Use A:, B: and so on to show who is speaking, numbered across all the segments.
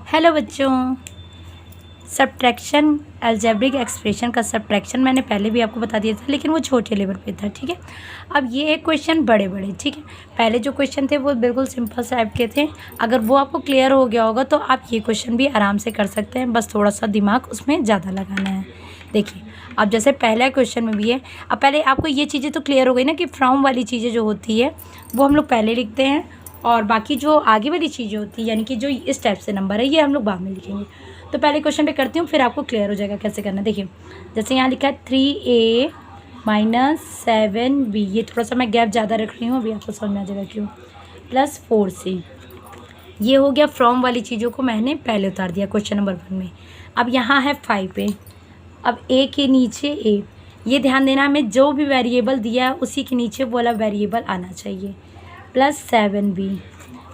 A: Hello बच्चों, subtraction algebraic expression का subtraction मैंने पहले भी आपको बता दिया था, लेकिन वो छोटे लेवल पे था। ठीक है, अब ये एक क्वेश्चन बड़े बड़े। ठीक है, पहले जो क्वेश्चन थे वो बिल्कुल सिंपल टाइप के थे। अगर वो आपको क्लियर हो गया होगा तो आप ये क्वेश्चन भी आराम से कर सकते हैं, बस थोड़ा सा दिमाग उसमें ज़्यादा लगाना है। देखिए, अब जैसे पहला क्वेश्चन में भी है, अब पहले आपको ये चीज़ें तो क्लियर हो गई ना कि फ्रॉम वाली चीज़ें जो होती है वो हम लोग पहले लिखते हैं, और बाकी जो आगे वाली चीज़ें होती है यानी कि जो इस टाइप से नंबर है ये हम लोग बाद में लिखेंगे। तो पहले क्वेश्चन पे करती हूँ, फिर आपको क्लियर हो जाएगा कैसे करना। देखिए, जैसे यहाँ लिखा है 3a - 7b, ये थोड़ा सा मैं गैप ज़्यादा रख रही हूँ, अभी आपको समझ में आ जाएगा क्यों, प्लस 4c। ये हो गया फ्रॉम वाली चीज़ों को मैंने पहले उतार दिया क्वेश्चन नंबर 1 में। अब यहाँ है 5a, अब a के नीचे a, ये ध्यान देना हमें जो भी वेरिएबल दिया है उसी के नीचे वो वाला वेरिएबल आना चाहिए, प्लस 7b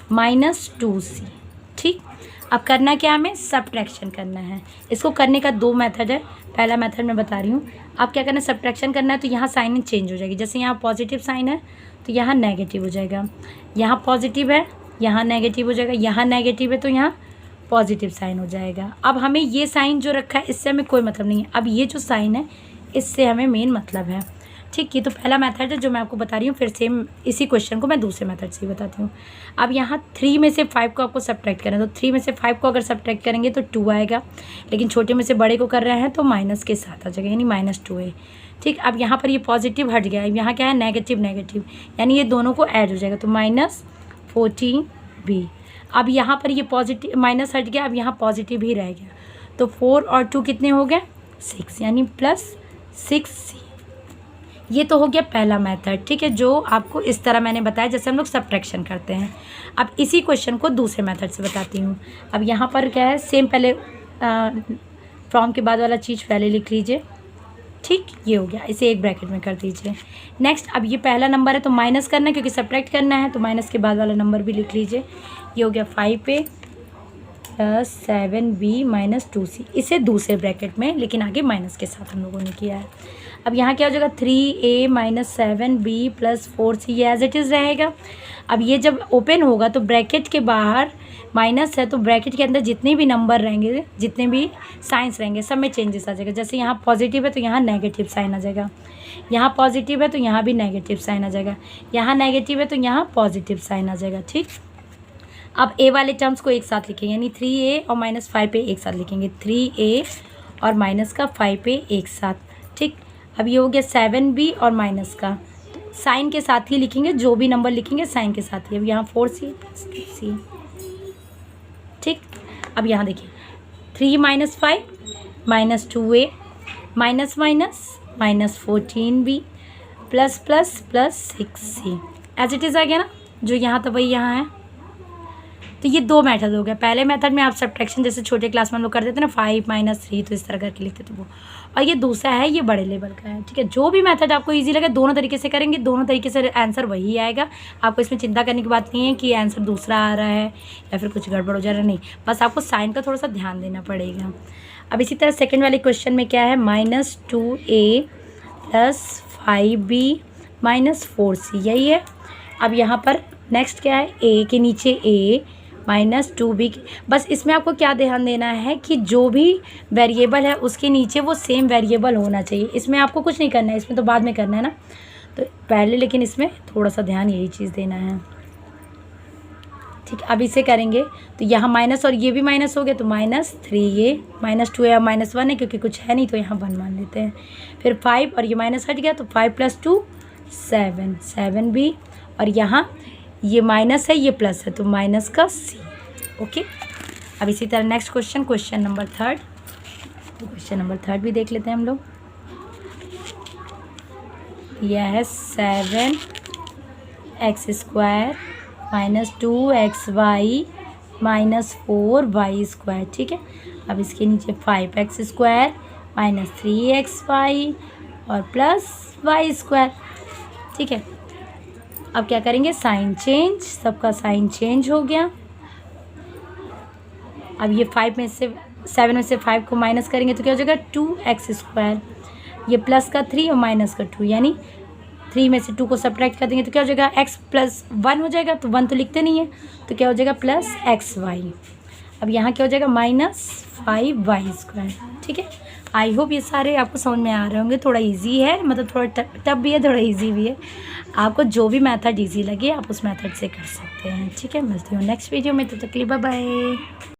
A: - 2c। ठीक, अब करना क्या, हमें सब्ट्रैक्शन करना है। इसको करने का 2 मेथड है। पहला मेथड मैं बता रही हूँ। अब क्या करना है, सब्ट्रैक्शन करना है तो यहाँ साइन चेंज हो जाएगी। जैसे यहाँ पॉजिटिव साइन है तो यहाँ नेगेटिव हो जाएगा, यहाँ पॉजिटिव है यहाँ नेगेटिव हो जाएगा, यहाँ नेगेटिव है तो यहाँ पॉजिटिव साइन हो जाएगा। अब हमें ये साइन जो रखा है इससे हमें कोई मतलब नहीं है, अब ये जो साइन है इससे हमें मेन मतलब है। ठीक, ये तो पहला मेथड है जो मैं आपको बता रही हूँ। फिर सेम इसी क्वेश्चन को मैं दूसरे मेथड से ही बताती हूँ। अब यहाँ 3 में से 5 को आपको सब्ट्रैक्ट करना है, तो 3 में से 5 को अगर सब्ट्रैक्ट करेंगे तो 2 आएगा, लेकिन छोटे में से बड़े को कर रहे हैं तो माइनस के साथ आ जाएगा, यानी -2a। ठीक, अब यहाँ पर ये पॉजिटिव हट गया, यहाँ क्या है नेगेटिव नेगेटिव, यानी ये दोनों को ऐड हो जाएगा तो -14b। अब यहाँ पर ये पॉजिटिव माइनस हट गया, अब यहाँ पॉजिटिव ही रह गया, तो 4 और 2 कितने हो गए 6, यानी प्लस 6c। ये तो हो गया पहला मेथड। ठीक है, जो आपको इस तरह मैंने बताया जैसे हम लोग सब्ट्रैक्शन करते हैं। अब इसी क्वेश्चन को दूसरे मेथड से बताती हूँ। अब यहाँ पर क्या है, सेम पहले फ्रॉम के बाद वाला चीज़ पहले लिख लीजिए। ठीक, ये हो गया, इसे एक ब्रैकेट में कर दीजिए। नेक्स्ट, अब ये पहला नंबर है तो माइनस करना है क्योंकि सब्ट्रैक्ट करना है, तो माइनस के बाद वाला नंबर भी लिख लीजिए। ये हो गया 5a + 7b - 2c, इसे दूसरे ब्रैकेट में, लेकिन आगे माइनस के साथ हम लोगों ने किया है। अब यहाँ क्या हो जाएगा 3a - 7b + 4c, ये एज इट इज़ रहेगा। अब ये जब ओपन होगा तो ब्रैकेट के बाहर माइनस है तो ब्रैकेट के अंदर जितने भी नंबर रहेंगे, जितने भी साइंस रहेंगे, सब में चेंजेस आ जाएगा। जैसे यहाँ पॉजिटिव है तो यहाँ नेगेटिव साइन आ जाएगा, यहाँ पॉजिटिव है तो यहाँ भी नेगेटिव साइन आ जाएगा, यहाँ नेगेटिव है तो यहाँ पॉजिटिव साइन आ जाएगा। ठीक, अब a वाले टर्म्स को एक साथ लिखेंगे, यानी 3a और -5a एक साथ लिखेंगे, 3a और माइनस का 5a एक साथ। ठीक, अब ये हो गया 7b और माइनस का, साइन के साथ ही लिखेंगे, जो भी नंबर लिखेंगे साइन के साथ ही। अब यहाँ 4c + 2c। ठीक, अब यहाँ देखिए 3 - 5 - 2a minus -14b ++ 6c, as it is आ गया ना, जो यहाँ था वही यहाँ है। तो ये 2 मेथड हो गया। पहले मेथड में आप सब्ट्रैक्शन जैसे छोटे क्लास में हम लोग करते थे ना, 5 - 3, तो इस तरह करके लिखते थे वो, और ये दूसरा है, ये बड़े लेवल का है। ठीक है, जो भी मेथड आपको इजी लगे दोनों तरीके से करेंगे, दोनों तरीके से आंसर वही आएगा। आपको इसमें चिंता करने की बात नहीं है कि आंसर दूसरा आ रहा है या फिर कुछ गड़बड़ हो जा रहा है, नहीं, बस आपको साइन का थोड़ा सा ध्यान देना पड़ेगा। अब इसी तरह सेकेंड वाले क्वेश्चन में क्या है, -2a + 5b - 4c, यही है। अब यहाँ पर नेक्स्ट क्या है, a के नीचे a -2b। बस इसमें आपको क्या ध्यान देना है कि जो भी वेरिएबल है उसके नीचे वो सेम वेरिएबल होना चाहिए। इसमें आपको कुछ नहीं करना है, इसमें तो बाद में करना है ना, तो पहले लेकिन इसमें थोड़ा सा ध्यान यही चीज़ देना है। ठीक, अब इसे करेंगे तो यहाँ माइनस और ये भी माइनस हो गया तो -3a -2a -1 है क्योंकि कुछ है नहीं तो यहाँ 1 मान लेते हैं। फिर 5 और ये माइनस हट गया तो 5 + 2 7 7b, और यहाँ ये माइनस है ये प्लस है तो माइनस का c। ओके, अब इसी तरह next question, question number 3, question number 3 भी देख लेते हैं हम लोग। यह है 7x² - 2xy - 4y²। ठीक है, अब इसके नीचे 5x² - 3xy और +y²। ठीक है, अब क्या करेंगे, साइन चेंज, सबका साइन चेंज हो गया। अब ये 7 में से 5 को माइनस करेंगे तो क्या हो जाएगा 2x², ये प्लस का 3 और माइनस का 2, यानी 3 में से 2 को सब्ट्रैक्ट कर देंगे तो क्या हो जाएगा x + 1 हो जाएगा, तो 1 तो लिखते नहीं है तो क्या हो जाएगा +xy। अब यहाँ क्या हो जाएगा -5y²। ठीक है, आई होप ये सारे आपको समझ में आ रहे होंगे। थोड़ा इजी है, मतलब थोड़ा टफ भी है, थोड़ा इजी भी है। आपको जो भी मेथड इजी लगे आप उस मेथड से कर सकते हैं। ठीक है, मिलती हूँ नेक्स्ट वीडियो में, तब तक के लिए बाय बाय।